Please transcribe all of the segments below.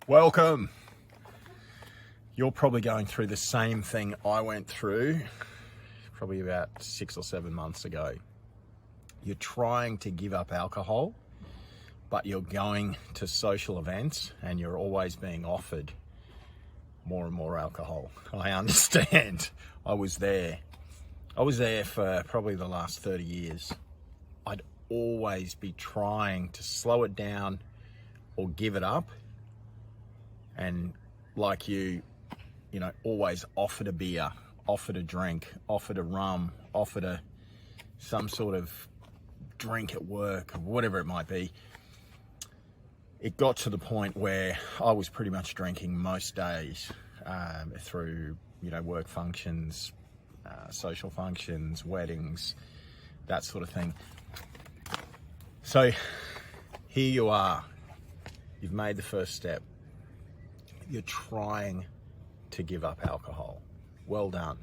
Welcome. You're probably going through the same thing I went through probably about 6 or 7 months ago. You're trying to give up alcohol, but you're going to social events and you're always being offered more and more alcohol. I understand. I was there for probably the last 30 years. I'd always be trying to slow it down or give it up. And like you know, always offered a beer, offered a drink, offered a rum, offered some sort of drink at work or whatever it might be. It got to the point where I was pretty much drinking most days through, work functions, social functions, weddings, that sort of thing. So here you are. You've made the first step. You're trying to give up alcohol. Well done.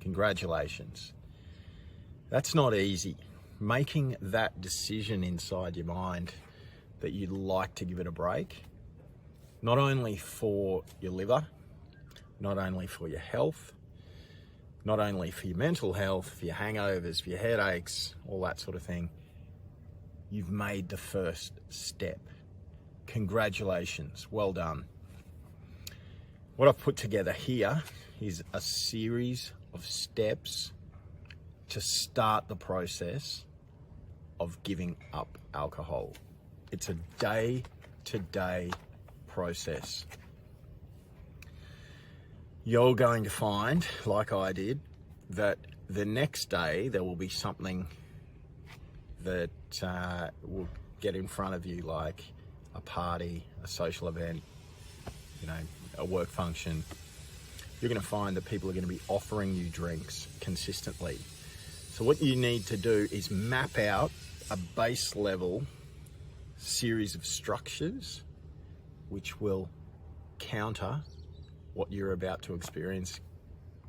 Congratulations. That's not easy. Making that decision inside your mind that you'd like to give it a break, not only for your liver, not only for your health, not only for your mental health, for your hangovers, for your headaches, all that sort of thing, you've made the first step. Congratulations. Well done. What I've put together here is a series of steps to start the process of giving up alcohol. It's a day-to-day process. You're going to find, like I did, that the next day there will be something that will get in front of you, like a party, a social event, a work function. You're going to find that people are going to be offering you drinks consistently. So what you need to do is map out a base level series of structures which will counter what you're about to experience.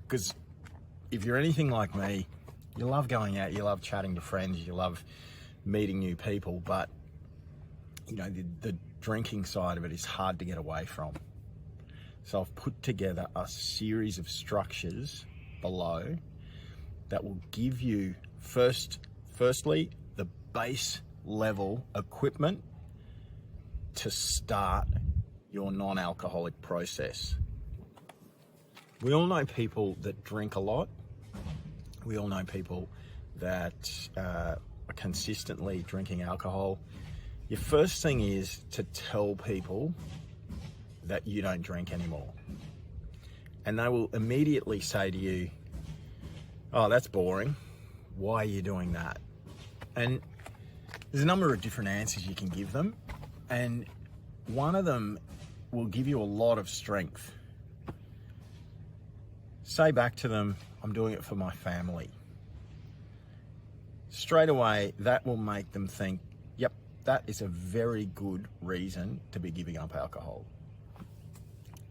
Because if you're anything like me, you love going out, you love chatting to friends, you love meeting new people, but the drinking side of it is hard to get away from. So I've put together a series of structures below that will give you firstly the base level equipment to start your non-alcoholic process. We all know people that drink a lot. We all know people that are consistently drinking alcohol. Your first thing is to tell people that you don't drink anymore. And they will immediately say to you, "Oh, that's boring. Why are you doing that?" And there's a number of different answers you can give them. And one of them will give you a lot of strength. Say back to them, "I'm doing it for my family." Straight away, that will make them think, yep, that is a very good reason to be giving up alcohol.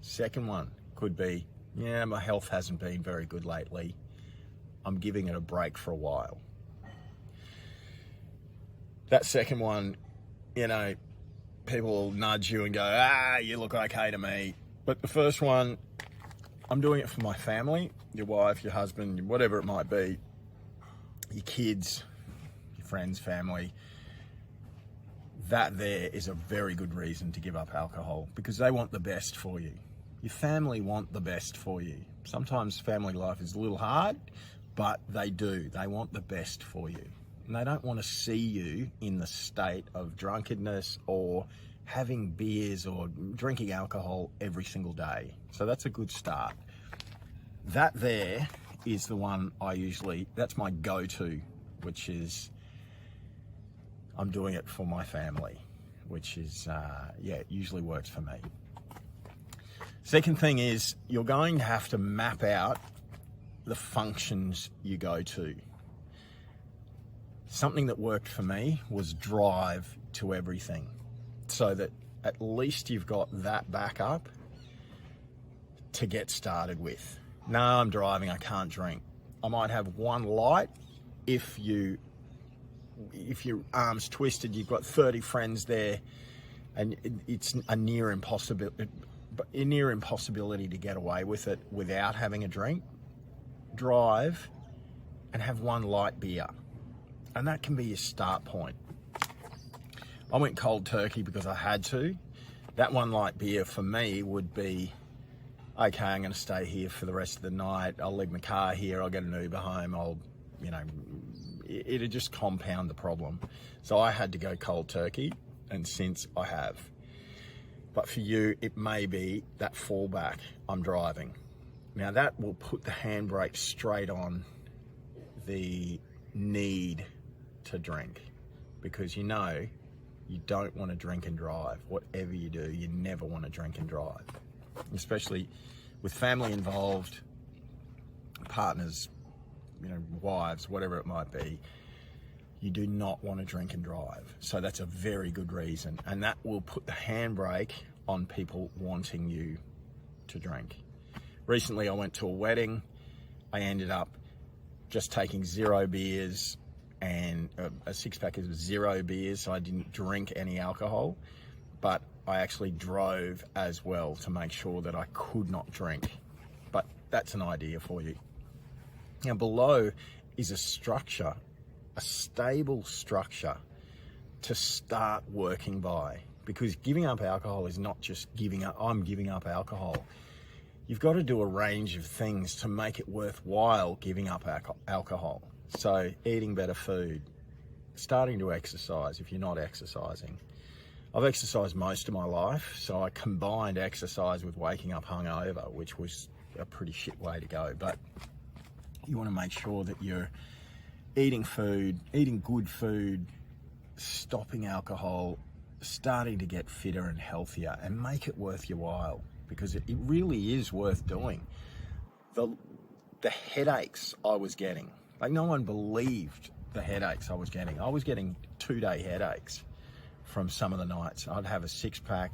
Second one could be, "Yeah, my health hasn't been very good lately. I'm giving it a break for a while." That second one, people will nudge you and go, "You look okay to me." But the first one, "I'm doing it for my family," your wife, your husband, whatever it might be, your kids, your friends, family, that there is a very good reason to give up alcohol because they want the best for you. Your family want the best for you. Sometimes family life is a little hard, but they do. They want the best for you. And they don't want to see you in the state of drunkenness or having beers or drinking alcohol every single day. So that's a good start. That there is the one that's my go-to, which is, "I'm doing it for my family," which is, it usually works for me. Second thing is, you're going to have to map out the functions you go to. Something that worked for me was drive to everything, so that at least you've got that backup to get started with. No, I'm driving, I can't drink. I might have one light. If your arm's twisted, you've got 30 friends there and it's a near impossibility to get away with it without having a drink. Drive and have one light beer, and that can be your start point. I went cold turkey because I had to. That one light beer for me would be, okay, I'm going to stay here for the rest of the night. I'll leave my car here. I'll get an Uber home. It'll just compound the problem. So I had to go cold turkey, and since I have. But for you, it may be that fallback, I'm driving. Now that will put the handbrake straight on the need to drink, because you don't want to drink and drive. Whatever you do, you never want to drink and drive, especially with family involved, partners, wives, whatever it might be. You do not want to drink and drive. So that's a very good reason, and that will put the handbrake on people wanting you to drink. Recently I went to a wedding. I ended up just taking 0 beers and a 6-pack of 0 beers, so I didn't drink any alcohol, but I actually drove as well to make sure that I could not drink. But that's an idea for you. Now below is a structure, a stable structure to start working by, because giving up alcohol is not just I'm giving up alcohol. You've got to do a range of things to make it worthwhile giving up alcohol. So eating better food, starting to exercise if you're not exercising. I've exercised most of my life, so I combined exercise with waking up hungover, which was a pretty shit way to go. But you want to make sure that you're eating good food, stopping alcohol, starting to get fitter and healthier, and make it worth your while, because it really is worth doing. The headaches I was getting, like no one believed the headaches I was getting. I was getting 2-day headaches from some of the nights. I'd have a 6-pack,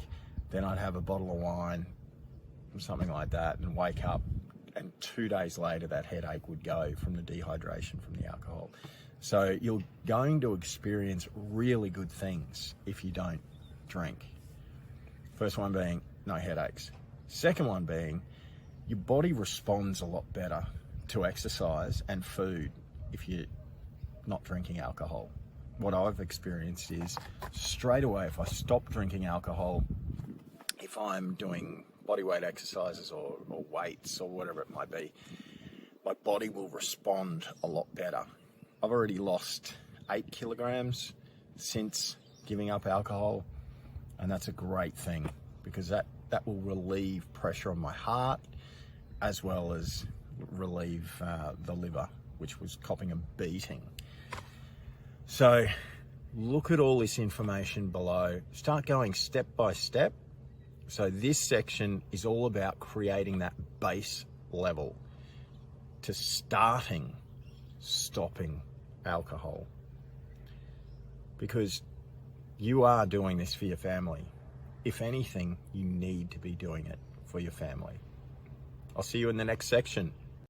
then I'd have a bottle of wine, something like that, and wake up, and 2 days later that headache would go from the dehydration from the alcohol. So you're going to experience really good things if you don't drink. First one being no headaches. Second one being your body responds a lot better to exercise and food if you're not drinking alcohol. What I've experienced is straight away, if I stop drinking alcohol, if I'm doing bodyweight exercises or weights or whatever it might be, my body will respond a lot better. I've already lost 8 kilograms since giving up alcohol, and that's a great thing, because that will relieve pressure on my heart, as well as relieve the liver, which was copping a beating. So look at all this information below. Start going step by step. So this section is all about creating that base level to stopping alcohol, because you are doing this for your family. If anything, you need to be doing it for your family. I'll see you in the next section.